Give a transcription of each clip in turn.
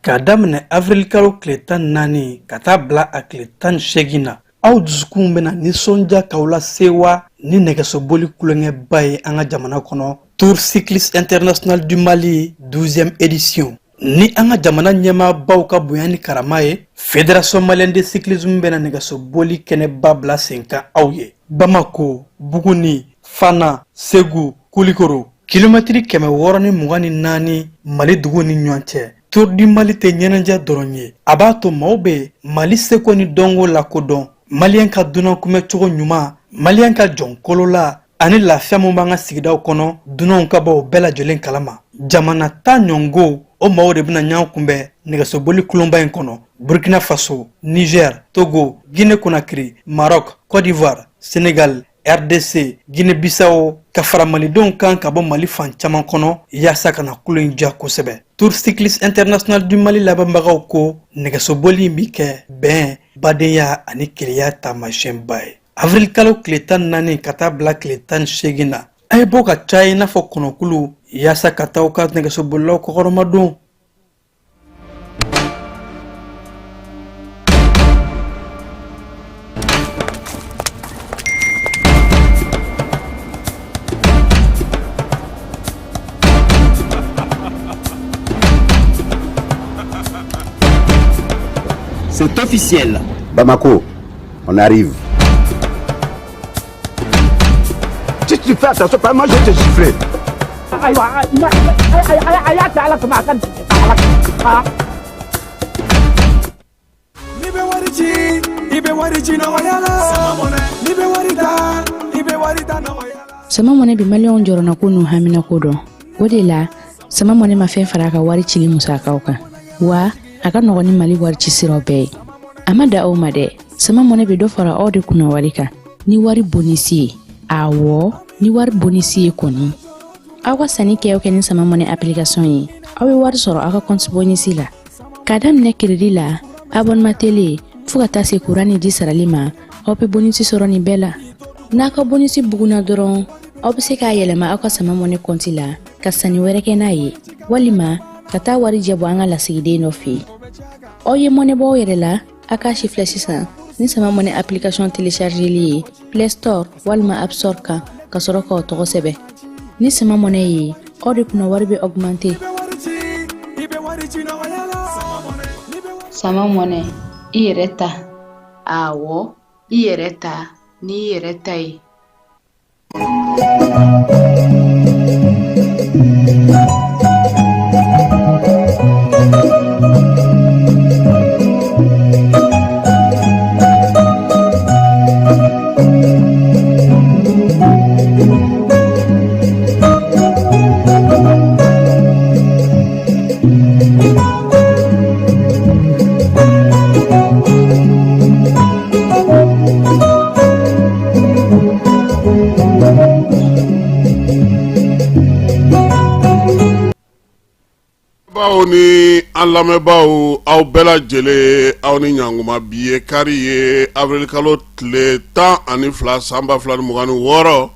K'a daminɛ avril kalo tile 14 ka taa bila a tile 18 na aw dusukun bɛna nisɔndiya k'aw la sewa ni nɛgɛsoboli kulonkɛba ye an ka jamana kɔnɔ Tour cycliste international du Mali 12e édition. Ni an ka jamana ɲɛmaabaw ka bonya ni karama ye Fédération Malienne de Cyclisme bɛna nɛgɛsoboli kɛnɛba bila sen kan aw ye. Bamako, Buguni, Fana, Segu, Kulikoro kilomɛtiri 624 Mali dugu ni ɲɔgɔn cɛ. Tour du Mali tɛ ɲɛnajɛ dɔrɔn ye, a b'a to maaw bɛ Mali seko ni dɔnko lakodɔn, Maliyɛn ka dunan kunbɛcogo ɲuman, Maliyɛn ka jɔnkolo la ani lafiya min b'an ka sigidaw kɔnɔ dunanw ka bɔ o bɛɛ lajɛlen kalama. Jamana ta ɲɔngo o maaw de bɛna ɲɔgɔn kunbɛn nɛgɛsoboli kulonba in kɔnɔ. Burkina Faso, Niger, Togo, Guinée Conakry, Maroc, Côte d'Ivoire, Sénégal, RDC, Guinée-Bissau ka fara malidenw kan ka bɔ Mali fan caman kɔnɔ yaasa ka na kulo in diya kosɛbɛ. Tour cycliste international du Mali labanbagaw ko nɛgɛsoboli in bi kɛ bɛn, badenya ani keleya taamasiyɛnba ye. Avril kalo tile 14 ka taa bila tile 18 na a ye bɔ ka caya i n'a fɔ kɔnɔkulu yaasa ka taa aw ka nɛgɛsobolilaw kɔkɔrɔmadon. C'est officiel. Bamako, on arrive. Si tu fais attention, pas moi je vais te gifler. Sama mone bi malion jorona ko no hamina ko do. O de la sama mone ma fɛn fara ka wari cili musakaw kan. Wa aka nɔgɔ ni Mali wari ci siraw bɛɛ ye. A ma da aw ma dɛ, sama mɔnɛ bɛ dɔ fara aw de kunna wari kan. Ni wari bonisi ye, awɔ, ni wari bonisi ye kɔni. Aw ka sanni kɛ aw kɛ ni sama mɔnɛ application ye, aw bɛ wari sɔrɔ aw ka compte bonisi la. K'a daminɛ crédit la, abonnement télé, fo ka taa se courant ni ji sarali ma, aw bɛ bonisi sɔrɔ nin bɛɛ la. N'a ka bonisi buguna dɔrɔn, aw bɛ se k'a yɛlɛma aw ka sama mɔnɛ compte la, ka sanni wɛrɛ kɛ n'a ye, walima ka taa wari jɛ bɔ an ka lasigiden nɔ fɛ. Aw ye mɔnɛ bɔ aw yɛrɛ la, a k'a chiflɛ sisan ni sama mɔnɛ application téléchargeli ye Play Store walima App Store kan ka sɔrɔ k'aw tɔgɔ sɛbɛn. Ni sama mɔnɛ ye, aw de kunna wari bɛ augmenter. Sama mɔnɛ, i yɛrɛ ta. Awɔ, i yɛrɛ ta ni i yɛrɛ ta ye. Aw ni an lamɛnbaaw aw bɛɛ lajɛlen aw ni ɲanguma bi ye kari ye avril kalo tile 12 san 2026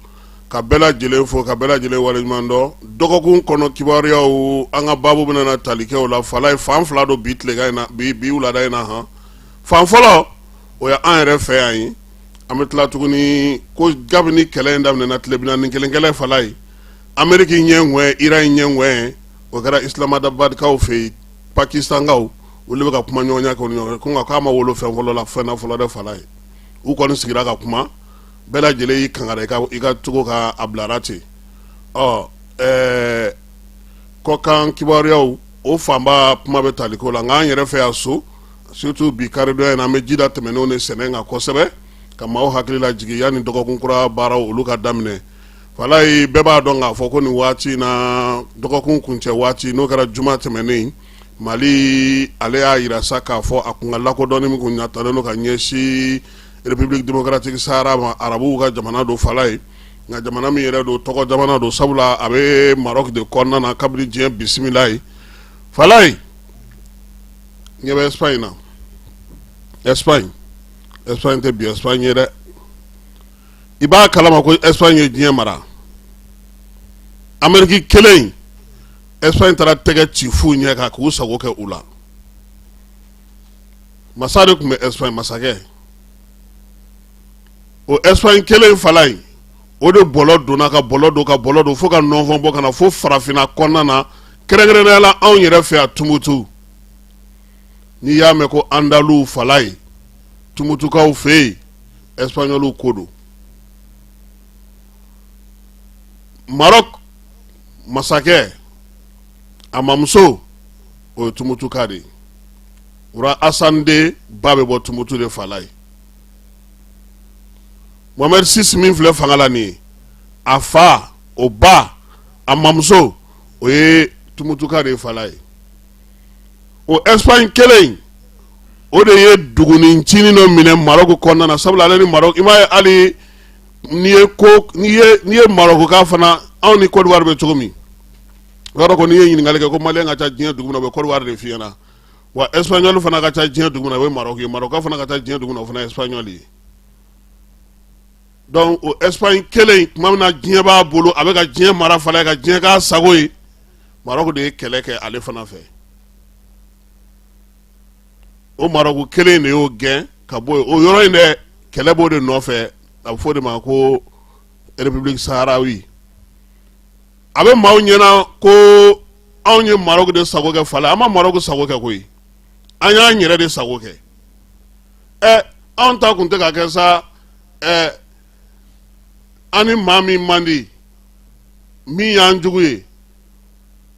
ka bɛɛ lajɛlen fo ka bɛɛ lajɛlen waleɲuman dɔn dɔgɔkun kɔnɔ kibaruyaw an ka baabu bɛna tali kɛ o la fala ye fan fila don bi tilegan in na bi wulada in na han fan fɔlɔ o ye an yɛrɛ fɛ yan ye an bɛ tila tuguni ko gabi ni kɛlɛ in daminɛna tile 41 kɛlɛ fala ye Ameriki ɲɛŋwɛ Iran ɲɛŋwɛ o kɛra Islamabadkaw fɛ Pakistankaw olu bɛ ka kuma ɲɔgɔnya kɛ ɲɔgɔn ko nka k'a ma wolo fɛn fɔlɔ la fɛn na fɔlɔ de fala ye u kɔni sigira ka kuma bɛɛ lajɛlen y'i kangara i ka cogo ka a bilara ten kɔkan kibaruyaw o fanba kuma bɛ tali ko la nka an yɛrɛ fɛ yan so surtout bi karidonya in an bɛ jida tɛmɛnenw ni sɛnɛ kan kosɛbɛ ka maaw hakili lajigin yanni dɔgɔkun kura baaraw olu ka daminɛ fala ye bɛɛ b'a dɔn k'a fɔ ko nin waati na dɔgɔkun kuncɛ waati n'o kɛra juma tɛmɛnen Mali ale y'a yira sa k'a fɔ a kun ka lakodɔnni min kun ɲatalen don ka ɲɛsin République démocratique Sahara ma arabuw ka jamana don fala ye nka jamana min yɛrɛ don tɔgɔ jamana don sabula a bɛ Maroc de kɔnɔna na kabini diɲɛ bisimila ye fala ye ɲɛ bɛ Espagne na Espagne tɛ bi Espagne ye dɛ i b'a kalama ko Espagne ye diɲɛ mara Amérique kelen Espagne taara tɛgɛ ci fu ɲɛ kan k'u sago kɛ u la masa de tun bɛ Espagne masakɛ o Espagne kelen fala in o de bɔlɔ donna ka bɔlɔ don fo ka nɔnfɔn bɔ kana fo farafinna kɔnɔna na kɛrɛnkɛrɛnnenya la anw yɛrɛ fɛ yan Tumutu n'i y'a mɛn ko Andalu fala ye Tumutukaw fɛ yen Espagnolu ko don Maroc masakɛ a mamuso o ye Tumutuka de ye Ura Hassan de ba bɛ bɔ Tumutu de fala ye Mohamed VI min filɛ fanga la nin ye a fa o ba a mamuso o ye Tumutuka de fala ye o Espagne kelen o de ye dugunincinin dɔ minɛ Maroc kɔnɔna na sabula ale ni Maroc i m'a ye hali n'i ye Maroc ka fana anw ni Côte d'Ivoire bɛ cogo min o yɔrɔ ko n'i ye ɲininkali kɛ ko Malien ka ca diɲɛ dugu min na o bɛ Côte d'Ivoire de f'i ɲɛna wa Espagnol fana ka ca diɲɛ dugu min na o ye Maroc ye Maroc fana ka ca diɲɛ dugu min na o fana ye Espagnol ye donc o Espagne kelen tuma min na diɲɛ b'a bolo a bɛ ka diɲɛ mara fana ye ka diɲɛ k'a sago ye Maroc de ye kɛlɛ kɛ ale fana fɛ o Maroc kelen de y'o gɛn ka bɔ yen o yɔrɔ in dɛ kɛlɛ b'o de nɔfɛ a bɛ fɔ o de ma ko République Saharawi a bɛ maaw ɲɛna ko anw ye Maroc de sago kɛ fala an ma Maroc sago kɛ koyi an y'an yɛrɛ de sago kɛ anw ta kun tɛ ka kɛ sa an ni maa min man di min y'an jugu ye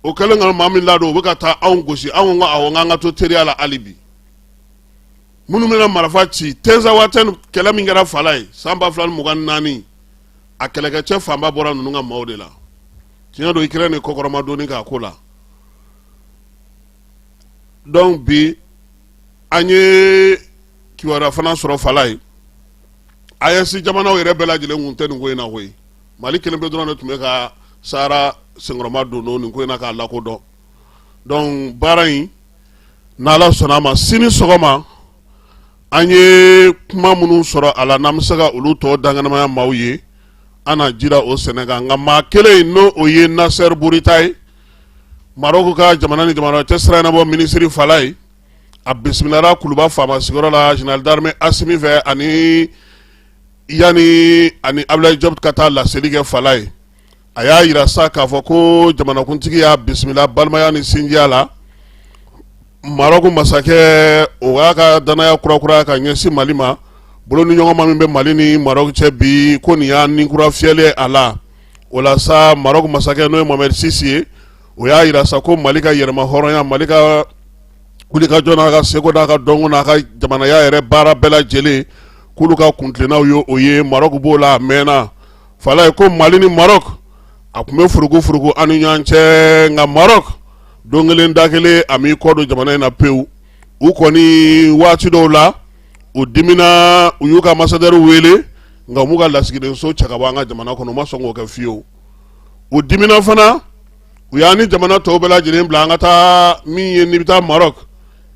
o kɛlen ka maa min ladon o bɛ ka taa anw gosi anw ko awɔ k'an ka to teriya la hali bi minnu bɛna marifa ci Tenzawatène kɛlɛ min kɛra fala ye san 2024 a kɛlɛkɛcɛ fanba bɔra ninnu ka maaw de la tiɲɛ don Ukraine ni kɔkɔrɔma donni k'a ko la donc bi an ye kibaruya fana sɔrɔ fala ye AES jamanaw yɛrɛ bɛɛ lajɛlen kun tɛ nin ko in na koyi Mali kelen pe dɔrɔn de tun bɛ ka Sahara senkɔrɔma don nin ko in na k'a lakodɔn donc baara in n'Ala sɔnna a ma sini sɔgɔma an ye kuma minnu sɔrɔ a la n'an bɛ se ka olu tɔ danganamaya maaw ye an na jira o sɛnɛ kan nka maa kelen n'o o ye Nasser Bourita ye Maroc ka jamana ni jamana cɛ sira ɲɛnabɔ minisiri fala ye a bisimilara Kuluba faama sigiyɔrɔ la général d'armée Assimi fɛ ani Abdoulaye Diop ka taa laseli kɛ fala ye a y'a yira sa k'a fɔ ko jamanakuntigi y'a bisimila balimaya ni sinjiya la Maroc masakɛ o y'a ka danaya kurakura ka ɲɛsin Mali ma bolo ni ɲɔgɔnma min bɛ Mali ni Maroc cɛ bi ko nin y'a ninkura fiyɛli a la o la sa Maroc masakɛ n'o ye Mohamed VI ye o y'a yira sa ko Mali ka yɛrɛma hɔrɔnya Mali ka wulikajɔ n'a ka seko n'a ka dɔnko n'a ka jamanaya yɛrɛ baara bɛɛ lajɛlen k'olu ka kuntilennaw ye o ye Maroc b'o la a mɛnna fala ye ko Mali ni Maroc a tun bɛ furugu an ni ɲɔgɔn cɛ nka Maroc don kelen da kelen a m'i kɔ don jamana in na pewu u kɔni waati dɔw la u dimina u y'u ka ambassadeur wele nka u m'u ka lasigidenso cɛ ka bɔ an ka jamana kɔnɔ u ma sɔn k'o kɛ fiyewu u dimina fana u y'an ni jamana tɔw bɛɛ lajɛlen bila an ka taa min ye n'i bɛ taa Maroc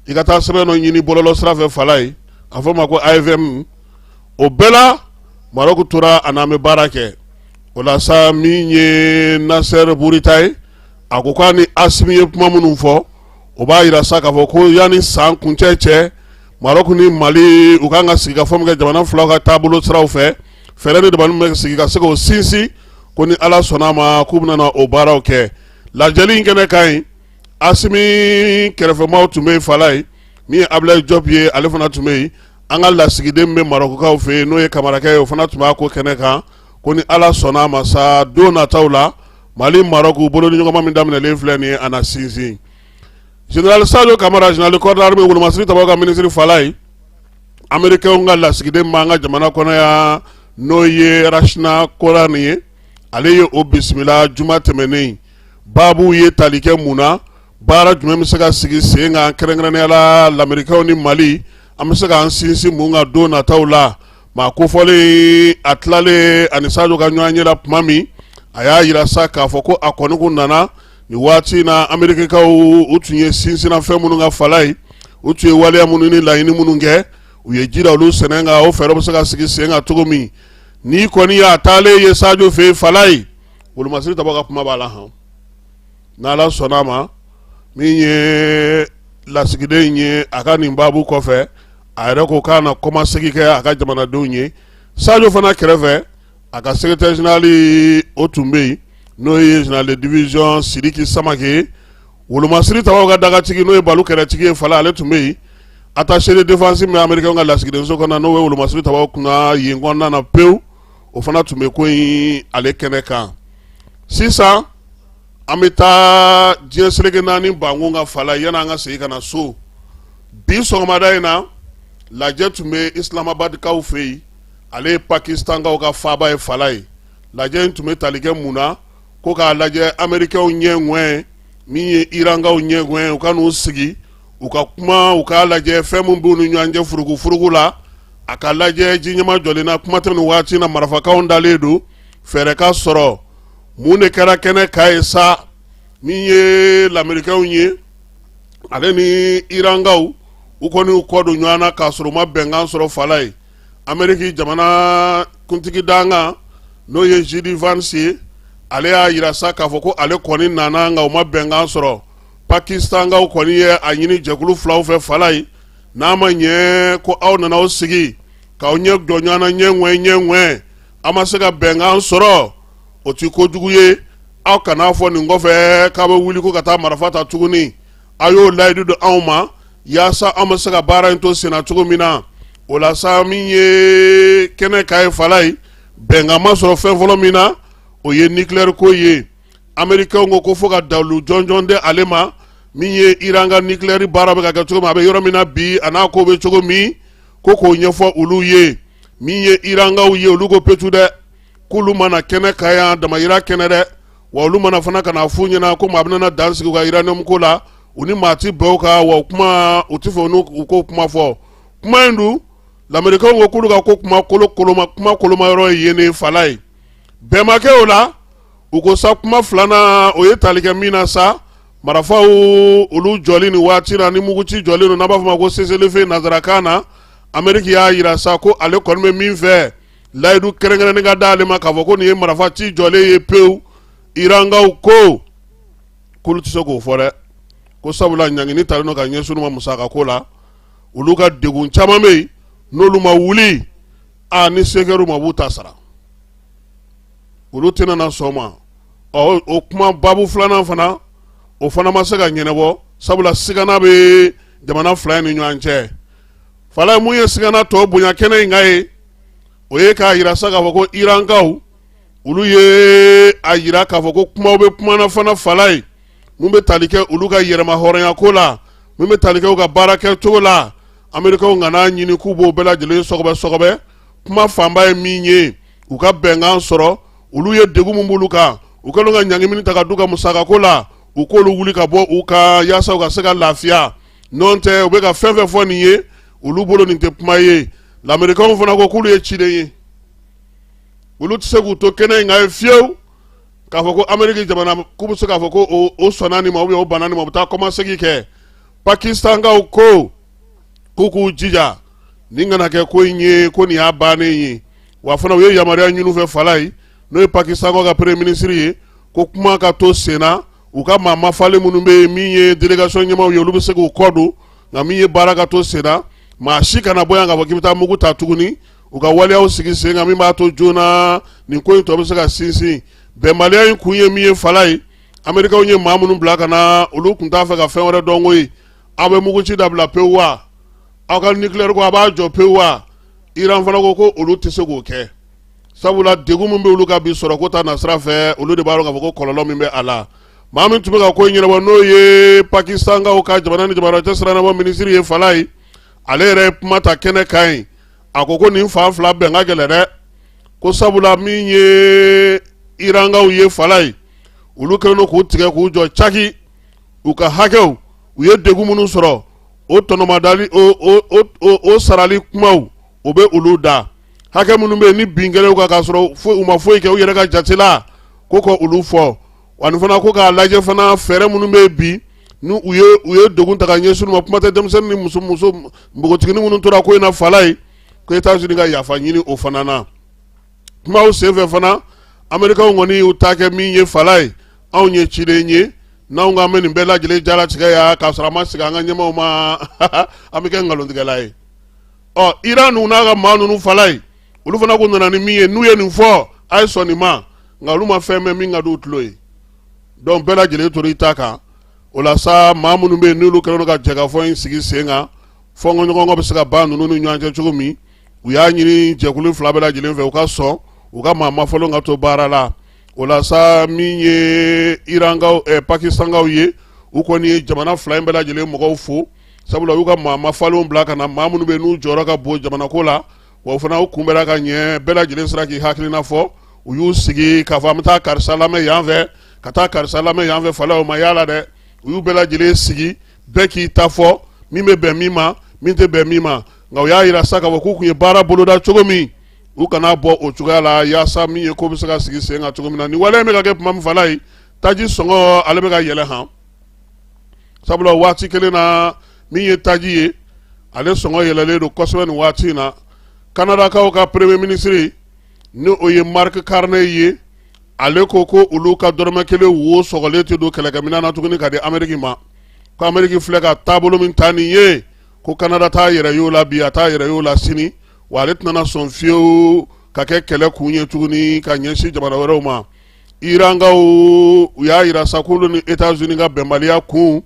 i ka taa sɛbɛn dɔ ɲini bɔlɔlɔ sira fɛ fala ye a fɔ o ma ko AFM o bɛɛ la Maroc tora a n'an bɛ baara kɛ o la sa min ye Nasser Bourita ye a ko k'a ni Assimi ye kuma minnu fɔ o b'a yira sa k'a fɔ ko yanni san kuncɛ cɛ Maroc ni Mali u kan ka sigi ka fɔ min kɛ jamana filaw ka taabolo siraw fɛ fɛɛrɛ ni dabali bɛ sigi ka se k'o sinsin ko ni Ala sɔnna a ma k'u bɛna o baaraw kɛ lajɛli in kɛnɛ kan ɲi Assimi kɛrɛfɛmaaw tun bɛ yen fala ye min ye Abdoulaye Diop ye ale fana tun bɛ yen an ka lasigiden bɛ Marocains fɛ yen n'o ye kamarakɛ ye o fana tun b'a ko kɛnɛ kan ko ni Ala sɔnna a ma sa don nataw la Mali Maroc bolo ni ɲɔgɔnma min daminɛlen filɛ nin ye a na sinsin Général Sadio Camara général corps d'armée Wolomasiri Tabako ka minisiri fala ye Américains ka lasigiden b'an ka jamana kɔnɔ yan n'o ye Rachna Korani ye ale ye o bisimila juma tɛmɛnen baabu ye tali kɛ mun na baara jumɛn bɛ se ka sigi sen kan kɛrɛnkɛrɛnnenya la l'Américains ni Mali an bɛ se k'an sinsin mun kan don nataw la maa kofɔlen a tilalen ani Sadio ka ɲɔgɔn ye la tuma min a y'a yira sa k'a fɔ ko a kɔni kun nana nin waati na Amérikɛnkaw u tun ye sinsinnafɛn minnu ka fala ye u tun ye waleya minnu ni laɲini minnu kɛ u ye jira olu sɛnɛ kan o fɛɛrɛ bɛ se ka sigi sen kan cogo min n'i kɔni y'a taalen ye Sadio fɛ yen fala ye Wolomasiri Tabako ka kuma b'a la han n'Ala sɔnna a ma min ye lasigiden ye a ka nin baabu kɔfɛ a yɛrɛ ko k'a na kɔmasegi kɛ a ka jamanadenw ye Sadio fana kɛrɛfɛ a ka secrétaire général o tun bɛ yen n'o ye général de division Sidiki Samake Wolomasiri Tabaw ka dagatigi n'o ye Balu kɛrɛtigi ye Fala ale tun bɛ yen attaché de défense min américain ka lasigidenso kɔnɔ n'o ye Wolomasiri Tabaw kunna yen kɔnɔna na pewu o fana tun bɛ ko in ale kɛnɛ kan sisan an bɛ taa diɲɛ seleke naani bankun ka Fala yanni an ka segin ka na so bi sɔgɔmada in na lajɛ tun bɛ Islamabadkaw fɛ yen ale ye Pakistankaw ka faaba ye Fala ye lajɛ in tun bɛ tali kɛ mun na ko k'a lajɛ américainw ɲɛ ŋɔɲɛ min ye Irankaw ɲɛ ŋɔɲɛ u ka n'u sigi u ka kuma u k'a lajɛ fɛn min b'u ni ɲɔgɔn cɛ furugufurugu la a ka lajɛ ji ɲɛma jɔlen na kuma tɛ nin waati na marifakanw dalen don fɛɛrɛ ka sɔrɔ mun de kɛra kɛnɛ ka ye sa min ye lamɛrikɛnw ye ale ni Irankaw u kɔni u kɔ don ɲɔgɔn na k'a sɔrɔ u ma bɛnkan sɔrɔ Fala ye Amérique jamana kuntigi danga n'o ye J.D. Vance ye ale y'a yira sa k'a fɔ ko ale kɔni nana nka u ma bɛnkan sɔrɔ Pakistankaw kɔni ye a ɲini jɛkulu filaw fɛ Fala ye n'a ma ɲɛ ko aw nana aw sigi k'aw ɲɛ jɔ ɲɔgɔn na ɲɛ ŋɔɲɛ a ma se ka bɛnkan sɔrɔ o ti kojugu ye aw kana fɔ nin kɔfɛ k'a bɛ wuli ko ka taa marifa ta tuguni a y'o layidu di anw ma yaasa an bɛ se ka baara in to sen na cogo min na o la sa min ye kɛnɛ ka ye Fala ye bɛnkan ma sɔrɔ fɛn fɔlɔ min na o ye nucléaire ko ye américain ko fo ka dawulu jɔnjɔn de ale ma min ye Iran ka nucléaire baara bɛ ka kɛ cogo min a bɛ yɔrɔ min na bi a n'a ko bɛ cogo min ko k'o ɲɛfɔ olu ye min ye Irankaw ye olu ko petu dɛ k'olu mana kɛnɛ ka yan damayira kɛnɛ dɛ wa olu mana fana ka na f'u ɲɛna ko maa bɛna dan sigi u ka uranium ko la u ni maa ti bɛn o kan wa kuma u ti fɛ u ko kuma fɔ kuma in dun lamɛrikɛnw ko k'olu ka ko kuma koloma yɔrɔ ye yen ne Fala ye bɛn ma kɛ o la u ko sa kuma filanan o ye tali kɛ min na sa marifaw olu jɔli nin waati la ni muguci jɔlen don n'a b'a fɔ ma ko cessez-le-feu nanzarakan na Amérique y'a yira sa ko ale kɔni bɛ min fɛ layidu kɛrɛnkɛrɛnnen ka d'ale ma k'a fɔ ko nin ye marifa ci jɔlen ye pewu Irankaw ko k'olu tɛ se k'o fɔ dɛ ko sabula ɲangini talen don ka ɲɛsin olu ma musaka ko la olu ka degun caman bɛ yen n'olu ma wuli ni se kɛra u ma b'u ta sara olu tɛna na sɔn ma o kuma babu filanan fana o fana ma se ka ɲɛnabɔ sabula sigana bɛ jamana fila ni ɲɔgɔn cɛ Fala ye mun ye sigana tɔ bonya kɛnɛ in ka ye o ye k'a yira sa k'a fɔ ko Irankaw olu ye a yira k'a fɔ ko kumaw bɛ kumana fana Fala ye mun bɛ tali kɛ olu ka yɛrɛma hɔrɔnya ko la mun bɛ tali kɛ u ka baara kɛ cogo la américainw kana ɲini k'u b'o bɛɛ lajɛlen sɔgɔbɛ kuma fanba ye min ye u ka bɛnkan sɔrɔ olu ye degun mun b'olu kan u kɛlen ka ɲangimini ta ka d'u ka musaka ko la u k'olu wuli ka bɔ u ka yaasa u ka se ka lafiya n'o tɛ u bɛ ka fɛn fɛn fɔ nin ye olu bolo nin tɛ kuma ye lamɛrikɛnw fana ko k'olu ye ciden ye olu tɛ se k'u to kɛnɛ in kan ye fiyewu k'a fɔ ko Amérique jamana k'u bɛ se k'a fɔ ko o sɔnna nin ma o banna nin ma u bɛ taa kɔmasegi kɛ Pakistankaw ko k'u k'u jija nin kana kɛ ko in ye ko nin y'a bannen ye wa fana u ye yamaruya ɲini u fɛ Fala ye n'o ye Pakistankaw ka premier ministre ye ko kuma ka to sen na u ka maa mafalen minnu bɛ yen min ye délégation ɲɛmaw ye olu bɛ se k'u kɔ don nka min ye baara ka to sen na maa si kana bɔ yan k'a fɔ k'i bɛ taa mugu ta tuguni u ka waleyaw sigi sen kan min b'a to joona nin ko in tɔ bɛ se ka sinsin bɛnbaliya in kun ye min ye Fala ye américainw ye maa minnu bila ka na olu tun t'a fɛ ka fɛn wɛrɛ dɔn koyi aw bɛ muguci dabila pewu wa aw ka nucléaire ko a b'a jɔ pewu wa Iran fana ko olu tɛ se k'o kɛ sabula degun min bɛ olu ka bi sɔrɔ ko ta na sira fɛ olu de b'a dɔn k'a fɔ ko kɔlɔlɔ min bɛ a la maa min tun bɛ ka ko in ɲɛnabɔ n'o ye Pakistankaw ka jamana ni jamana cɛ siranabɔ minisiri ye Fala ye ale yɛrɛ ye kuma ta kɛnɛ kan ye a ko nin fan fila bɛn ka gɛlɛn dɛ ko sabula min ye Irankaw ye Fala ye olu kɛlen don k'u tigɛ k'u jɔ caki u ka hakɛw u ye degun minnu sɔrɔ o tɔnɔmadali o sarali kumaw o bɛ olu da hakɛ minnu bɛ yen ni bin kɛlen kan k'a sɔrɔ u ma foyi kɛ u yɛrɛ ka jate la ko ka olu fɔ wa nin fana ko k'a lajɛ fana fɛɛrɛ minnu bɛ yen bi ni u ye degun ta ka ɲɛsin u ma kuma tɛ denmisɛnnin ni muso npogotiginin minnu tora ko in na Fala ye ko États-Unis ka yafa ɲini o fana na kumaw senfɛ fana américainw kɔni y'u ta kɛ min ye Fala ye anw ye ciden ye n'anw ka mɛ nin bɛɛ lajɛlen jalatigɛ ya k'a sɔrɔ a ma sigi an ka ɲɛmaw ma an bɛ kɛ nkalontigɛla ye Iran n'a ka maa ninnu fala ye olu fana ko nana ni min ye n'u ye nin fɔ a ye sɔn nin ma nka olu ma fɛn mɛn min ka d'u tulo ye donc bɛɛ lajɛlen tora i ta kan o la sa maa minnu bɛ yen n'olu kɛlen don ka jɛkafɔ in sigi sen kan fɔnkɔɲɔgɔnkɔ bɛ se ka ban ninnu ni ɲɔgɔn cɛ cogo min u y'a ɲini jɛkulu fila bɛɛ lajɛlen fɛ u ka sɔn u ka maa mafɔlenw ka to baara la o la sa min ye Irankaw Pakistankaw ye u kɔni ye jamana fila in bɛɛ lajɛlen mɔgɔw fo sabula u y'u ka maa mafalenw bila ka na maa minnu bɛ yen n'u jɔyɔrɔ ka bon jamanako la wa o fana u kunbɛnna ka ɲɛ bɛɛ lajɛlen sera k'i hakilina fɔ u y'u sigi k'a fɔ an bɛ taa karisa lamɛn yan fɛ ka taa karisa lamɛn yan fɛ falaw ma y'a la dɛ u y'u bɛɛ lajɛlen sigi bɛɛ k'i ta fɔ min bɛ bɛn min ma min tɛ bɛn min ma nka u y'a yira sa k'a fɔ k'u tun ye baara boloda cogo min u kana bɔ o cogoya la yaasa min ye ko bɛ se ka sigi sen kan cogo min na nin wale in bɛ ka kɛ tuma min fala ye taji sɔngɔ ale bɛ ka yɛlɛ han sabula waati kelen na min ye taji ye ale sɔngɔ yɛlɛlen don kosɛbɛ nin waati in na Kanadakaw ka premier ministre ni o ye Mark Carney ye ale ko ko olu ka dɔrɔmɛ kelen wo sɔgɔlen tɛ don kɛlɛkɛminɛn na tuguni ka di Amérique ma ko Amérique filɛ ka taabolo min ta nin ye ko Canada t'a yɛrɛ y'o la bi a t'a yɛrɛ y'o la sini wa ale tɛna sɔn fiyewu ka kɛ kɛlɛ kun ye tuguni ka ɲɛsin jamana wɛrɛw ma Irankaw u y'a yira sa k'olu ni États-Unis ka bɛnbaliya kun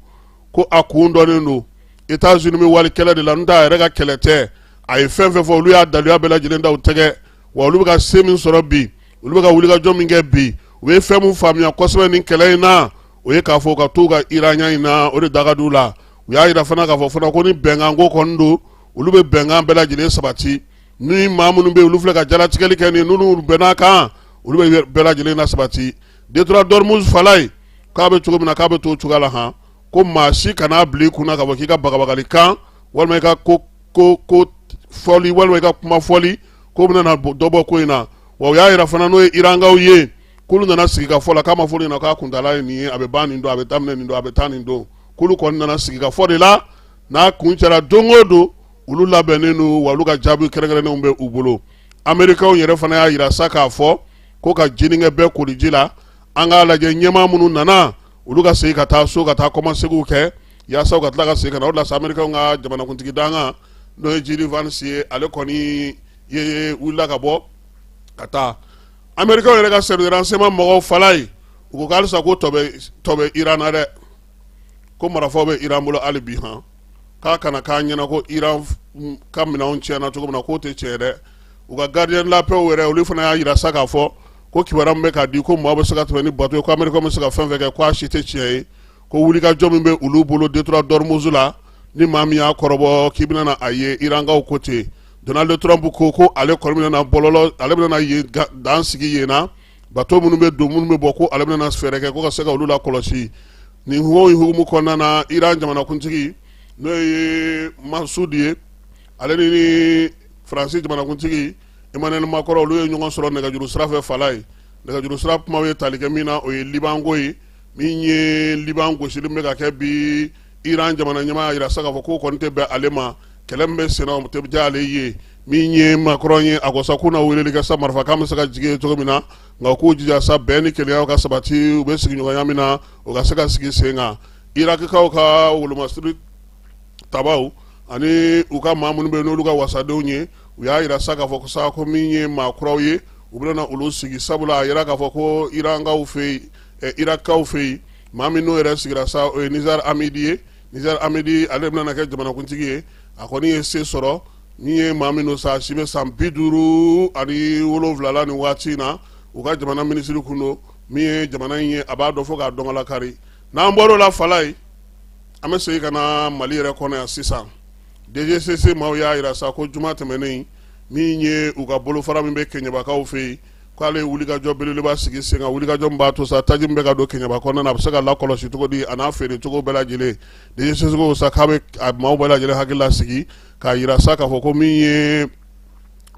ko a kun dɔnnen don États-Unis bɛ wali kɛlɛ de la n'o tɛ a yɛrɛ ka kɛlɛ tɛ a ye fɛn fɛn fɔ olu y'a daluya bɛɛ lajɛlen da u tɛgɛ wa olu bɛ ka se min sɔrɔ bi olu bɛ ka wulikajɔ min kɛ bi u ye fɛn min faamuya kosɛbɛ nin kɛlɛ in na o ye k'a fɔ ka t'u ka Iraniya in na o de da ka d'u la u y'a yira fana k'a fɔ fana ko ni bɛnkan ko kɔni don olu bɛ bɛnkan bɛɛ lajɛlen sabati ni maa minnu bɛ yen olu filɛ ka jalatigɛli kɛ nin n'olu bɛnna kan olu bɛ bɛɛ lajɛlen na sabati Detroit Dormuz fala ye k'a bɛ cogo min na k'a bɛ t'o cogoya la han ko maa si kana bila i kunna k'a fɔ k'i ka bagabagali kan walima i ka ko fɔli walima i ka kuma fɔli ko bɛna na dɔ bɔ ko in na wa u y'a yira fana n'o ye Irankaw ye k'olu nana sigi ka fɔ la k'a ma fɔ nin na k'a kuntala ye nin ye a bɛ ban nin don a bɛ daminɛ nin don a bɛ taa nin don k'olu kɔni nana sigi ka fɔ de la n'a kun cɛla don o don olu labɛnnen don wa olu ka jaabi kɛrɛnkɛrɛnnenw bɛ u bolo Américains yɛrɛ fana y'a yira sa k'a fɔ ko ka jinikɛ bɛɛ koliji la an k'a lajɛ ɲɛmaa minnu nana olu ka segin ka taa so ka taa kɔmasegiw kɛ yaasa u ka tila ka segin ka na o de la sa Américains ka jamanakuntigi danga n'o ye J.D. Vance ye ale kɔni ye wulila ka bɔ ka taa Américains yɛrɛ ka service de renseignement mɔgɔw fala ye u ko halisa ko tɔ bɛ Iran na dɛ ko marifaw bɛ Iran bolo hali bi han k'a kana k'a ɲɛna ko Iran ka minɛnw tiɲɛna cogo min na k'o tɛ tiɲɛ dɛ u ka gardien de la paix yɛrɛ olu fana y'a yira sa k'a fɔ ko kibaruya min bɛ k'a di ko maa bɛ se ka tɛmɛ ni bato ye ko Américains bɛ se ka fɛn fɛn kɛ ko a si tɛ tiɲɛ ye ko wulikajɔ min bɛ olu bolo Detroit Dormuz la ni maa min y'a kɔrɔbɔ k'i bɛna na a ye Irankaw ko ten Donald Trump ko ale kɔni bɛna na bɔlɔlɔ ale bɛna na yen dan sigi yen na bato minnu bɛ don minnu bɛ bɔ ko ale bɛna na fɛɛrɛ kɛ ko ka se ka olu la kɔlɔsi nin hukumu kɔnɔna na Iran jamanakuntigi n'o ye Masud ye ale ni Faransi jamanakuntigi Emmanuel Macron olu ye ɲɔgɔn sɔrɔ nɛgɛjuru sira fɛ fala ye nɛgɛjuru sira kumaw ye tali kɛ min na o ye Liban ko ye min ye Liban gosili bɛ ka kɛ bi Iran jamana ɲɛmaa yira sa k'a fɔ k'o kɔni tɛ bɛn ale ma kɛlɛ min bɛ sen na o tɛ diya ale ye min ye Macron ye a ko sa k'u na weleli kɛ sa marifakan bɛ se ka jigin cogo min na nka k'u jija sa bɛn ni kelenya ka sabati u bɛ sigiɲɔgɔnya min na o ka se ka sigi sen kan Irakikaw ka wolomasiri tabaw ani u ka maa minnu bɛ yen n'olu ka wasadenw ye u y'a yira sa k'a fɔ sa ko min ye maa kuraw ye u bɛna na olu sigi sabula a yira k'a fɔ ko Irankaw fɛ yen Irakaw fɛ yen maa min n'o yɛrɛ sigira sa o ye Nizar Amidi ye Nizar Amidi ale bɛna na kɛ jamanakuntigi ye a kɔni ye se sɔrɔ min ye maa min n'o sa si bɛ san 57 la nin waati in na u ka jamana minisiri kun don min ye jamana in ye a b'a dɔn fo k'a dɔn ala kari n'an bɔr'o la fala ye an bɛ segin ka na Mali yɛrɛ kɔnɔ yan sisan DGCC maaw y'a yira sa ko juma tɛmɛnen min ye u ka bolofara min bɛ Keɲebakaw fɛ yen k'ale ye wulikajɔ belebeleba sigi sen kan wulikajɔ min b'a to sa taji min bɛ ka don Keɲeba kɔnɔna na a bɛ se ka lakɔlɔsi cogo di a n'a feere cogo bɛɛ lajɛlen DGCC ko sa k'a bɛ a maaw bɛɛ lajɛlen hakili la sigi k'a yira sa k'a fɔ ko min ye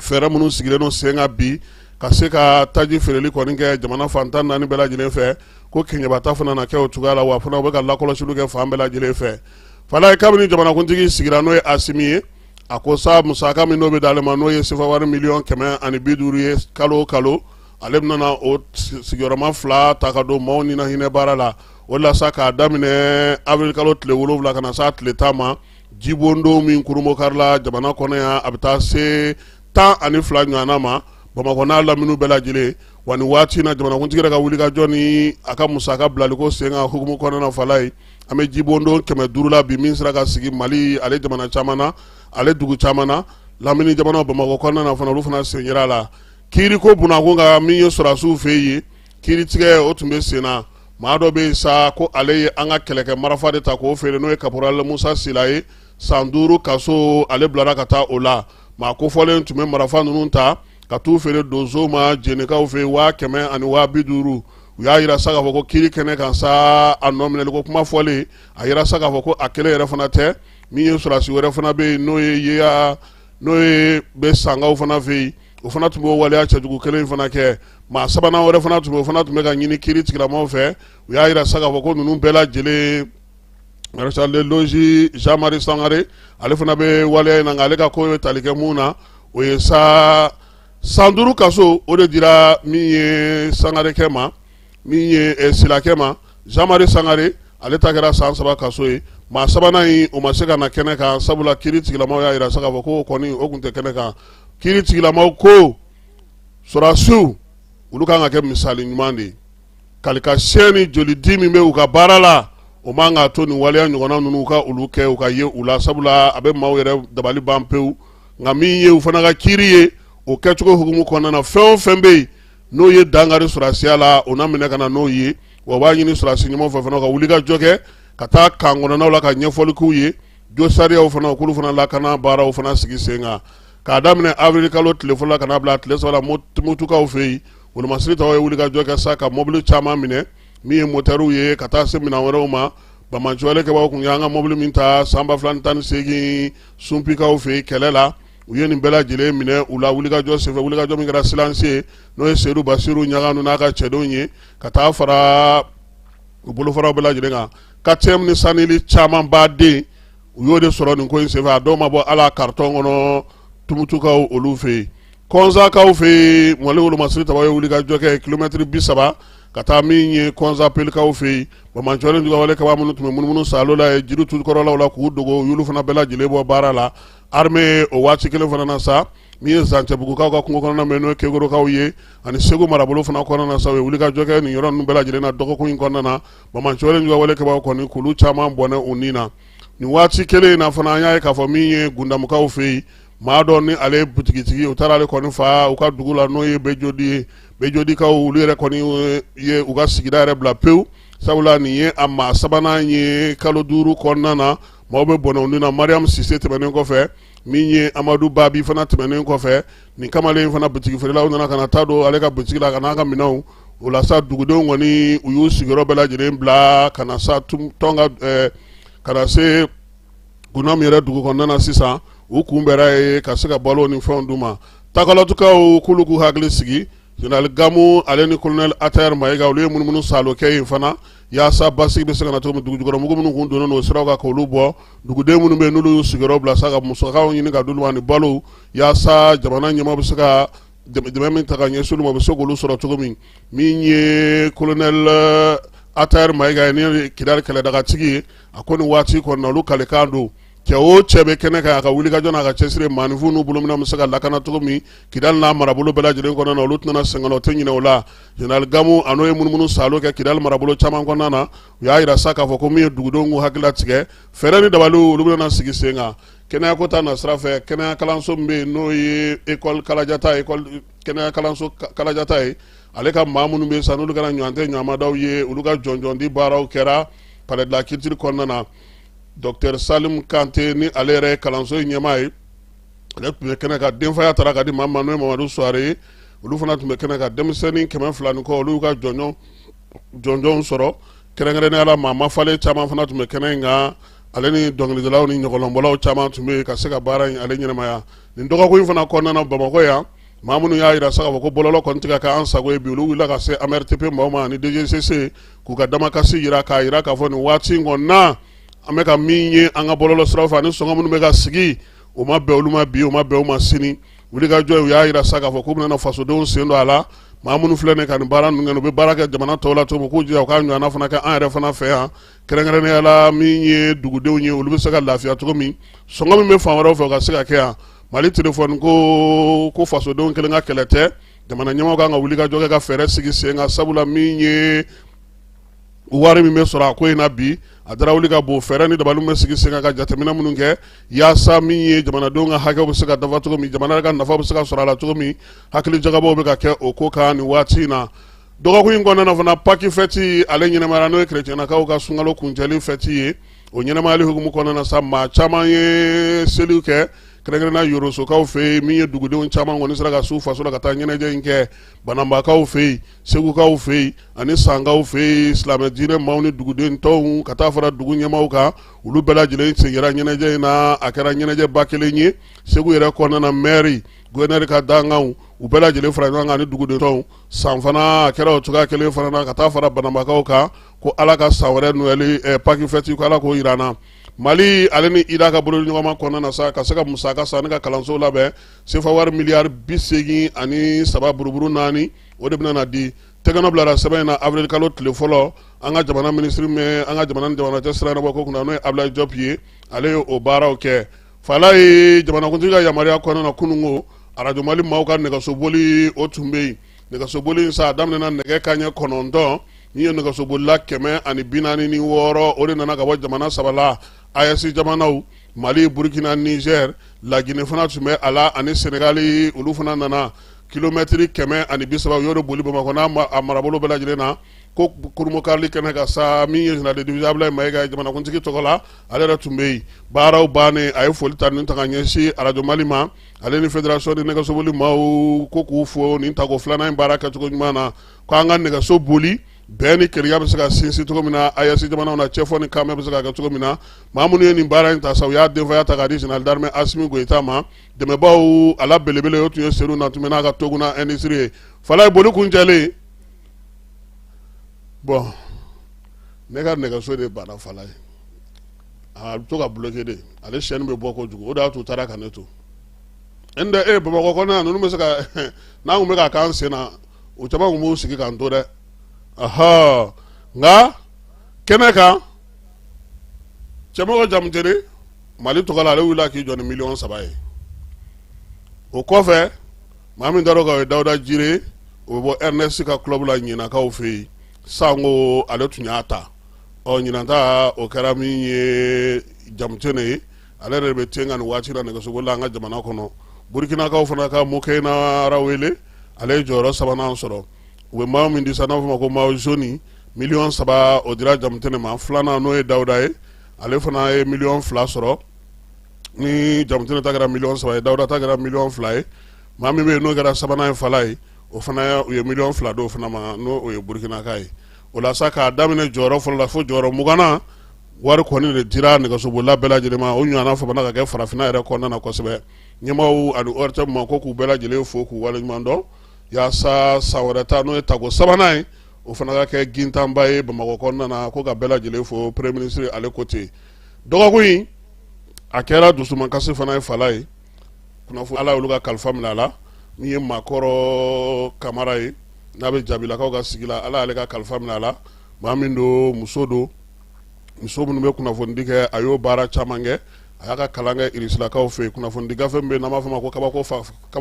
fɛɛrɛ minnu sigilen don sen kan bi ka se ka taji feereli kɔni kɛ jamana fantan naani bɛɛ lajɛlen fɛ ko Keɲeba ta fana na kɛ o cogoya la wa fana u bɛ ka lakɔlɔsiliw kɛ fan bɛɛ lajɛlen fɛ fala ye kabini jamanakuntigi sigira n'o ye Asimi ye a ko sa musaka min n'o bɛ d'ale ma n'o ye sefa wari $150 ye kalo o kalo ale bɛna na o sigiyɔrɔma 2 ta ka don maaw ni na hinɛ baara la o la sa k'a daminɛ avril kalo tile 7 ka na sa tile 10 ma jibondo min kurumo karla jamana kɔnɔ yan a bɛ taa se 12 ɲɔgɔnna ma Bamakɔ n'a lamini bɛɛ lajɛlen wa nin waati na jamanakuntigi yɛrɛ ka wulikajɔ ni a ka musaka bilaliko sen kan hukumu kɔnɔna fala ye an bɛ jibondo 500 la bi min sera ka sigi Mali ale jamana caman na ale dugu caman na lamini jamana Bamakɔ kɔnɔna na fana olu fana sen yera la kiiri ko bunakun ka min ye sɔrɔdasiw fɛ yen kiiri tigɛ o tun bɛ sen na maa dɔ bɛ yen sa ko ale ye an ka kɛlɛkɛ marifa de ta k'o feere n'o ye Kaporal Musa Sila ye san 5 kaso ale bilara ka taa o la maa kofɔlen tun bɛ marifa ninnu ta ka t'u feere donsow ma jɛnɛkaw fɛ 100 ani 50 u y'a yira sa k'a fɔ ko kiiri kɛnɛ kan sa a nɔ minɛliko kuma fɔlen a yira sa k'a fɔ ko a kelen yɛrɛ fana tɛ min ye sɔrɔdasi wɛrɛ fana bɛ yen n'o ye bɛ sangaw fana fɛ yen o fana tun b'o waleya cɛjugu kelen in fana kɛ maa sabanan wɛrɛ fana tun bɛ ka ɲini kiiri tigilamaw fɛ u y'a yira sa k'a fɔ ko ninnu bɛɛ lajɛlen Marshal de Logis Jean-Marie Sangare ale fana bɛ waleya in na nka ale ka ko ye tali kɛ mun na o ye sa 105 kaso o de dira min ye Sangarekɛ ma min ye Silakɛ ma Jean-Marie Sangare ale ta kɛra san 3 kaso ye maa sabanan in o ma se ka na kɛnɛ kan sabula kiiri tigilamaw y'a yira sa k'a fɔ ko kɔni o tun tɛ kɛnɛ kan kiiri tigilamaw ko sɔrɔdasiw olu kan ka kɛ misali ɲuman de ye kalikasiyɛn ni joli di min bɛ u ka baara la o man ka to nin waleya ɲɔgɔnna ninnu ka olu kɛ u ka ye u la sabula a bɛ maaw yɛrɛ dabali ban pewu nka min ye u fana ka kiiri ye o kɛcogo hukumu kɔnɔna na fɛn o fɛn bɛ yen n'o ye dankari sɔrɔdasiya la o na minɛ ka na n'o ye wa u b'a ɲini sɔrɔdasi ɲumanw fɛ fana ka wuli ka jɔ kɛ ka taa kan kɔnɔnaw la ka ɲɛfɔli k'u ye jo sariyaw fana k'olu fana lakana baaraw fana sigi sen kan k'a daminɛ avril kalo tile fɔlɔ la ka n'a bila tile 3 la motukaw fɛ yen wolomasiri tɔw ye wuli ka jɔ kɛ sa ka mobili caman minɛ min ye motɛriw ye ka taa se minɛn wɛrɛw ma bamanciwale kɛbaaw kun ye an ka mobili min ta san 2018 sunpikaw fɛ yen kɛlɛ la u ye nin bɛɛ lajɛlen minɛ u la wulikajɔ senfɛ wulikajɔ min kɛra silansi ye n'o ye Seydou Basiru Ɲaganu n'a ka cɛdenw ye ka taa fara u bolofaraw bɛɛ lajɛlen kan 4e ni sanili caman baden u y'o de sɔrɔ nin ko in senfɛ a dɔw ma bɔ ala carton kɔnɔ tumutukaw olu fɛ yen kɔnzakaw fɛ yen Mali wolomasiri tɔw ye wulikajɔ kɛ kilomɛtiri 30 ka taa min ye kɔnza pelikaw fɛ yen bamanciwale dugawale kaba minnu tun bɛ munumunu salo la ye jiri tukɔrɔlaw la k'u dogo u y'olu fana bɛɛ lajɛlen bɔ baara la armée o waati kelen fana na sa min ye Zancɛbugukaw ka kungo kɔnɔna mɛ n'o ye Kegorokaw ye ani Segu marabolo fana kɔnɔna na sa u ye wulikajɔ kɛ nin yɔrɔ ninnu bɛɛ lajɛlen na dɔgɔkun in kɔnɔna na bamanciwale dugawale kaba kɔni k'olu caman bɔnɛ u ni na nin waati kelen in na fana an y'a ye k'a fɔ min ye Gundamukaw fɛ yen maa dɔ ni ale ye butigitigi u taara ale kɔni fa u ka dugu la n'o ye Bejodi ye Bejodikaw olu yɛrɛ kɔni ye u ka sigida yɛrɛ bila pewu sabula nin ye a maa sabanan ye kalo 5 kɔnɔna na maaw bɛ bɔnɛ u ni na Mariam Sise tɛmɛnen kɔfɛ min ye Amadu Babi fana tɛmɛnen kɔfɛ nin kamalen fana butigi feerelaw nana ka na taa don ale ka butigi la ka n'a ka minɛnw o la sa dugudenw kɔni u y'u sigiyɔrɔ bɛɛ lajɛlen bila ka na sa ka na se Gunam yɛrɛ dugu kɔnɔna na sisan u kunbɛra ye ka se ka balo ni fɛnw d'u ma takalatukaw k'olu k'u hakili sigi Général Gamu ale ni Colonel Atayar Mayiga olu ye munumunu salo kɛ yen fana yaasa basigi bɛ se ka na cogo min dugujukɔrɔmugu minnu kun donnen n'o siraw kan k'olu bɔ duguden minnu bɛ yen n'olu y'u sigiyɔrɔ bila sa ka musakaw ɲini ka d'olu ma ni balo yaasa jamana ɲɛmaa bɛ se ka dɛmɛ min ta ka ɲɛsin olu ma u bɛ se k'olu sɔrɔ cogo min ye Colonel Atayar Mayiga ye ni Kidali kɛlɛdagatigi ye a ko nin waati kɔnɔna olu kalikan don cɛ o cɛ bɛ kɛnɛ kan a ka wulikajɔ n'a ka cɛsiri maanifinw n'u bolomina bɛ se ka lakana cogo min Kidali n'a marabolo bɛɛ lajɛlen kɔnɔna na olu tɛna sɛgɛn o tɛ ɲinɛ o la Général Gamu a n'o ye munumunu salo kɛ Kidali marabolo caman kɔnɔna na u y'a yira sa k'a fɔ ko min ye dugudenw k'u hakili latigɛ fɛɛrɛ ni dabaliw olu bɛna sigi sen kan kɛnɛya ko ta na sira fɛ kɛnɛya kalanso min bɛ yen n'o ye école Kalajata kɛnɛya kalanso Kalajata ye ale ka maa minnu bɛ yen sa n'olu kɛra ɲɔgɔntɛ ɲɔgɔnmadaw ye olu ka jɔnjɔndi baaraw kɛra palais de la culture kɔnɔna na Dr Salim Kante ni ale yɛrɛ kalanso in ɲɛmaa ye ale tun bɛ kɛnɛ kan denfaya taara ka di maa ma n'o ye Mamadu Suware ye olu fana tun bɛ kɛnɛ kan denmisɛnnin 200 ni kɔ olu y'u ka jɔnjɔnw sɔrɔ kɛrɛnkɛrɛnnenya la maa mafalen caman fana tun bɛ kɛnɛ in kan ale ni dɔnkilidalaw ni ɲɔgɔlɔnbɔlaw caman tun bɛ ka se ka baara in ale ɲɛnamaya nin dɔgɔkun in fana kɔnɔna na Bamakɔ yan maa minnu y'a yira sa k'a fɔ ko bɔlɔlɔ kɔni tɛ ka kɛ an sago ye bi olu wulila ka se AMRTP maaw ma ani DGCC k'u ka damakasi yira k'a yira k'a fɔ nin waati in kɔnɔna an bɛ ka min ye an ka bɔlɔlɔ siraw fɛ ani sɔngɔ minnu bɛ ka sigi o ma bɛn olu ma bi o ma bɛn o ma sini wulikajɔ u y'a yira sa k'a fɔ k'u bɛna fasodenw sen don a la maa minnu filɛ nin ka nin baara ninnu kɛ u bɛ baara kɛ jamana tɔw la cogo min k'u jija u k'a ɲɔgɔnna fana kɛ an yɛrɛ fana fɛ yan kɛrɛnkɛrɛnnenya la min ye dugudenw ye olu bɛ se ka lafiya cogo min sɔngɔ min bɛ fan wɛrɛw fɛ o ka se ka kɛ yan Mali téléphone ko fasodenw kelen ka kɛlɛ tɛ jamana ɲɛmɔgɔ kan ka wuli ka jɔ kɛ ka fɛɛrɛ sigi sen kan sabula min ye wari min bɛ sɔrɔ a ko in na bi a dara wuli ka bon fɛɛrɛ ni dabaliw bɛ sigi sen kan ka jateminɛ minnu kɛ yaasa min ye jamanadenw ka hakɛw bɛ se ka dafa cogo min jamana ka nafa bɛ se ka sɔrɔ a la cogo min hakili jagabɔw bɛ ka kɛ o ko kan nin waati in na dɔgɔkun in kɔnɔna fana Paki fɛti ale ɲɛnɛmayara n'o ye kerecɛnnakaw ka sunkalo kuncɛli fɛti ye o ɲɛnɛmayali hukumu kɔnɔna sa maa caman ye seliw kɛ kɛrɛnkɛrɛnna Yorosokaw fɛ yen min ye dugudenw caman kɔni sera ka s'u faso la ka taa ɲɛnajɛ in kɛ Bananbakaw fɛ yen Segukaw fɛ yen ani Sangaw fɛ yen silamɛ diinɛ maaw ni duguden tɔw ka taa fara dugu ɲɛmaaw kan olu bɛɛ lajɛlen seginna ɲɛnajɛ in na a kɛra ɲɛnajɛ ba kelen ye Segu yɛrɛ kɔnɔna maire gouverneur ka danganw u bɛɛ lajɛlen fara ɲɔgɔn kan ni duguden tɔw san fana a kɛra o cogoya kelen fana na ka taa fara Bananbakaw kan ko Ala ka san wɛrɛ nɔyali Paki fɛti ko Ala k'o yira an na Mali ale ni Ida ka bolo ɲɔgɔnma kɔnɔna sa ka se ka musaka sanni ka kalanso labɛn sefa wari miliyari 83 buruburu 4 o de bɛna na di tɛgɛnɔ bilara sɛbɛn in na avril kalo tile fɔlɔ an ka jamana minisiri mɛ an ka jamana ni jamana cɛ sira bɔ ko kunna n'o ye Ablaye Diop ye ale ye o baaraw kɛ fala ye jamanakuntigi ka yamaruya kɔnɔna kunungo Radio Mali maaw ka nɛgɛsoboli o tun bɛ yen nɛgɛsoboli in sa a daminɛna nɛgɛ kanɲɛ 9 min ye nɛgɛsobolila 446 o de nana ka bɔ jamana sabala AES jamanaw Mali Burkina Niger La Guinée fana tun bɛ a la ani Senegali olu fana nana kilomɛtiri 130 u y'o de boli Bamakɔ n'a a marabolo bɛɛ lajɛlen na ko kurumokarili kɛnɛ ka sa min ye général de division Ablaye Mayiga ye jamanakuntigi tɔgɔ la ale yɛrɛ tun bɛ yen baaraw bannen a ye foli ta nin ta ka ɲɛsin Radio Mali ma ale ni fédération de nɛgɛsoboli maaw ko k'u fo nin tako filanan in baara kɛcogo ɲuman na ko an ka nɛgɛso boli bɛɛ ni keriya bɛ se ka sinsin cogo min na AES jamanaw na cɛfɔ ni kanmɛ bɛ se ka kɛ cogo min na maa minnu ye nin baara in ta sa u y'a denfaya ta k'a di général d'armée Asimi Goyita ma dɛmɛbaw a la belebele o tun ye Seru na tun bɛ n'a ka Toguna industrie ye fala ye boli kun cɛlen bon ne ka nɛgɛso de banna fala ye a bɛ to ka bloquer de ale chaîne bɛ bɔ kojugu o de y'a to u taara ka ne to n tɛ Bamakɔ kɔnɔ yan ninnu bɛ se ka n'a kun bɛ ka k'an sen na o caman kun b'u sigi k'an to dɛ aha nga kɛnɛ kan cɛmɔgɔ Jamutere Mali tɔgɔ la ale wulila k'i jɔ ni 3 ye o kɔfɛ maa min dar'o kan o ye Dawuda Jire o bɛ bɔ Ernest ka club la Ɲinakaw fɛ yen sango ale tun y'a ta ɲinanta o kɛra min ye Jamutene ye ale yɛrɛ bɛ ten ka nin waati la nɛgɛsoboli la an ka jamana kɔnɔ Burkinakaw fana ka Mokena Rawele ale ye jɔyɔrɔ 3nan sɔrɔ u bɛ maa min di sa n'a fɔ ma ko maa jaune 3 o dira Jamutene ma filanan n'o ye Dawuda ye ale fana ye 2 sɔrɔ ni Jamutene ta kɛra 3 ye Dawuda ta kɛra 2 ye maa min bɛ yen n'o kɛra 3nan ye Fala ye o fana u ye 2 d'o fana ma n'o ye Burkinaka ye o la sa k'a daminɛ jɔyɔrɔ fɔlɔ la fo jɔyɔrɔ 20nan wari kɔni de dira nɛgɛsobolila bɛɛ lajɛlen ma o ɲɔgɔnna fana ka kɛ farafinna yɛrɛ kɔnɔna na kosɛbɛ ɲɛmaaw ani ORTM ma ko k'u bɛɛ lajɛlen fo k'u waleɲuman dɔn yaasa san wɛrɛ ta n'o ye tako 3nan ye o fana ka kɛ gintanba ye Bamakɔ kɔnɔna na ko ka bɛɛ lajɛlen fo premier ministre ale ko ten dɔgɔkun in a kɛra dusumankasi fana ye Fala ye kunnafoni Ala y'olu ka kalifa minɛ a la min ye Makɔrɔ Kamara ye n'a bɛ Jabilakaw ka sigi la Ala y'ale ka kalifa minɛ a la maa min don muso minnu bɛ kunnafonidi kɛ a y'o baara caman kɛ a y'a ka kalan kɛ Irisilakaw fɛ yen kunnafonidi gafe min bɛ yen n'an b'a fɔ ma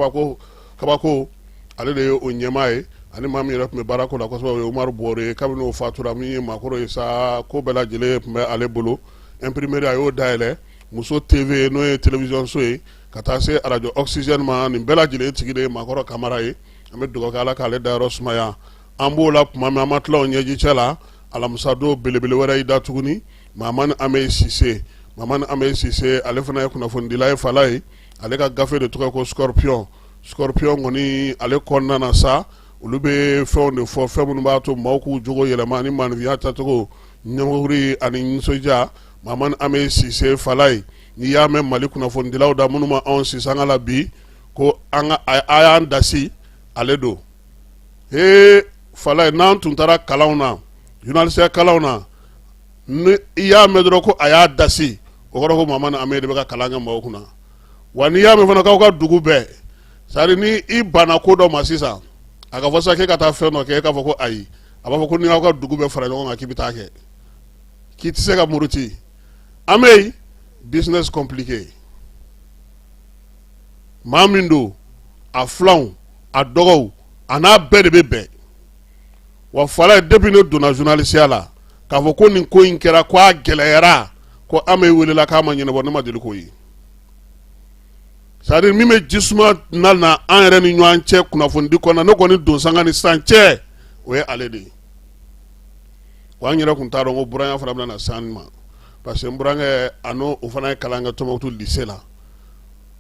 ko kabako ale de ye o ɲɛmaa ye ani maa min yɛrɛ tun bɛ baarako la kosɛbɛ o ye Umaru Bɔre ye kabini o fatura min ye Makɔrɔ ye sa ko bɛɛ lajɛlen tun bɛ ale bolo imprimerie a y'o dayɛlɛ Muso TV n'o ye télévision so ye ka taa se radio Oxygène ma nin bɛɛ lajɛlen tigi de ye Makɔrɔ Kamara ye an bɛ dugawu kɛ Ala k'ale dayɔrɔ sumaya an b'o la tuma min an ma tila o ɲɛjicɛ la alamisa don belebele wɛrɛ y'i da tuguni Mamani Ame Sise ale fana ye kunnafonidila ye Fala ye ale ka gafe de tɔgɔ ko Scorpion kɔni ale kɔnɔna na sa olu bɛ fɛnw de fɔ fɛn minnu b'a to maaw k'u jogo yɛlɛma ni maanifinya tacogo ɲɛmɔgɔri ani nisɔndiya Mamani Ame Sise Fala ye n'i y'a mɛn Mali kunnafonidilaw da minnu ma anw sisanga la bi ko a y'an dasi ale don Fala ye n'an tun taara kalanw na journaliste kalanw na ni i y'a mɛn dɔrɔn ko a y'a dasi o kɔrɔ ko Mamani Ame de bɛ ka kalan kɛ maaw kunna wa n'i y'a mɛn fana k'aw ka dugu bɛɛ c'est-à-dire ni i banna ko dɔ ma sisan a ka fɔ sa k'e ka taa fɛn dɔ kɛ e k'a fɔ ko ayi a b'a fɔ ko ni aw ka dugu bɛɛ fara ɲɔgɔn kan k'i bɛ taa kɛ k'i tɛ se ka muruti an bɛ yen business compliqué maa min don a filanw a dɔgɔw a n'a bɛɛ de bɛ bɛn wa fala depuis ne donna journalisiya la k'a fɔ ko nin ko in kɛra ko a gɛlɛyara ko an bɛ welela k'a ma ɲɛnabɔ ne ma deli k'o ye c'est à dire min bɛ jisuma na na an yɛrɛ ni ɲɔgɔn cɛ kunnafonidi kɔnɔ ne kɔni don sanga ni sisan cɛ o ye ale de ye wa an yɛrɛ tun t'a dɔn ko buranya fana bɛna na s'an ma parce que n burankɛ a n'o fana ye kalan kɛ Tombouctou lycée la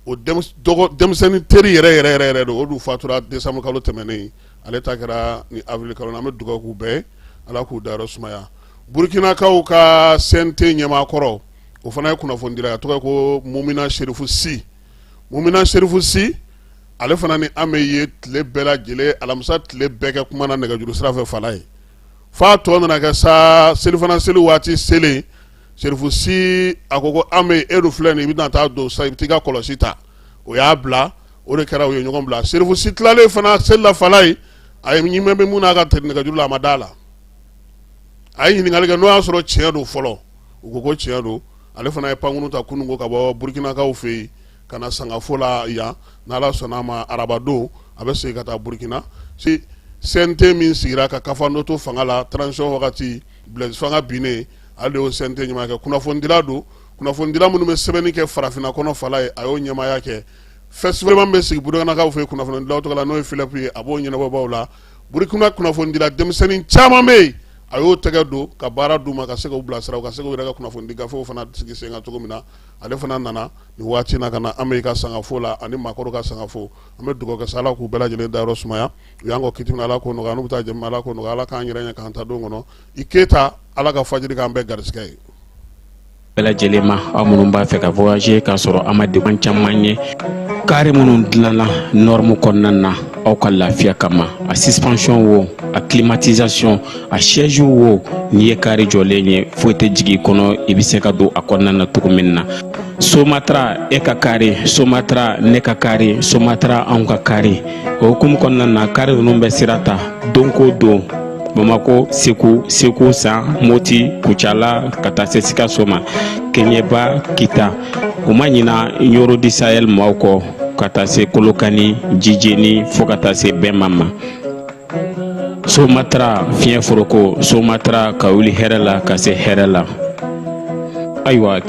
o denmisɛnnin teri yɛrɛ don o dun fatura décembre kalo tɛmɛnen ale ta kɛra ni avril kalo an bɛ dugawu k'u bɛɛ ala k'u dayɔrɔ sumaya burkinakaw ka CNT ɲɛmaakɔrɔ o fana ye kunnafonidira a tɔgɔ ye ko Mumina Sherifu Si Mumina Sherifu Si ale fana ni an bɛ ye tile bɛɛ lajɛlen alamisa tile bɛɛ kɛ kuma na nɛgɛjuru sira fɛ Fala ye f'a tɔ nana kɛ sa selifana seli waati selen Sherifu Si a ko ko an bɛ e dun filɛ nin i bɛna taa don sa i bɛ t'i ka kɔlɔsi ta o y'a bila o de kɛra o ye ɲɔgɔn bila Sherifu Si tilalen fana seli la Fala ye a ye ɲimɛ bɛ mun n'a ka nɛgɛjuru la a ma d'a la a ye ɲininkali kɛ n'o y'a sɔrɔ tiɲɛ don fɔlɔ u ko ko tiɲɛ don ale fana ye pankuru ta kunungo ka bɔ Burkinakaw fɛ yen ka na Sangafo la yan n'Ala sɔnna ma arabadon a bɛ segin ka taa Burkina si CNT min sigira ka kafando to fanga la transition wagati Blaise Fanga binnen ale y'o CNT ɲɛmaa kɛ kunnafonidila don kunnafonidila minnu bɛ sɛbɛnni kɛ farafinna kɔnɔ Fala ye a y'o ɲɛmaaya kɛ festival bɛ sigi Burkinakaw fɛ yen kunnafonidilaw tɔgɔ la n'o ye Philippe ye a b'o ɲɛnabɔbaw la Burkina kunnafonidila denmisɛnnin caman bɛ yen a y'o tɛgɛ don ka baara d'u ma ka se k'u bilasira ka se k'u yɛrɛ ka kunnafonidi gafew fana sigi sen kan cogo min na ale fana nana nin waati na ka na an bɛ ka Sangafo la ani maakɔrɔw ka Sangafo an bɛ dugawu kɛ sa Ala k'u bɛɛ lajɛlen dayɔrɔ sumaya u y'an kɔ kiti min Ala k'o nɔgɔya n'u bɛ taa jɛmu Ala k'o nɔgɔya Ala k'an yɛrɛ ɲɛ k'an ta don kɔnɔ i Keyita Ala ka fajiri k'an bɛɛ garisigɛ ye bɛɛ lajɛlen ma aw minnu b'a fɛ ka voyager k'a sɔrɔ a ma degun caman ye carré minnu dilanna norme kɔnɔna na aw ka lafiya kama a suspension wo a climatisation a siège wo n'i ye carré jɔlen ye foyi tɛ jigin i kɔnɔ i bɛ se ka don a kɔnɔna na cogo min na Somatra e ka carré Somatra ne ka carré Somatra anw ka carré o hukumu kɔnɔna na carré ninnu bɛ sira ta don ko don Bamako, Sékou, San, Moti, Kuchala, ka taa se Sikaso ma Keɲeba, Kita u ma ɲina Yoro di Sahel maaw kɔ ka taa se Kolokani, Djidjeni fo ka taa se Bɛnma ma Somatra fiɲɛ foroko Somatra ka wuli hɛrɛ la ka se hɛrɛ la ayiwa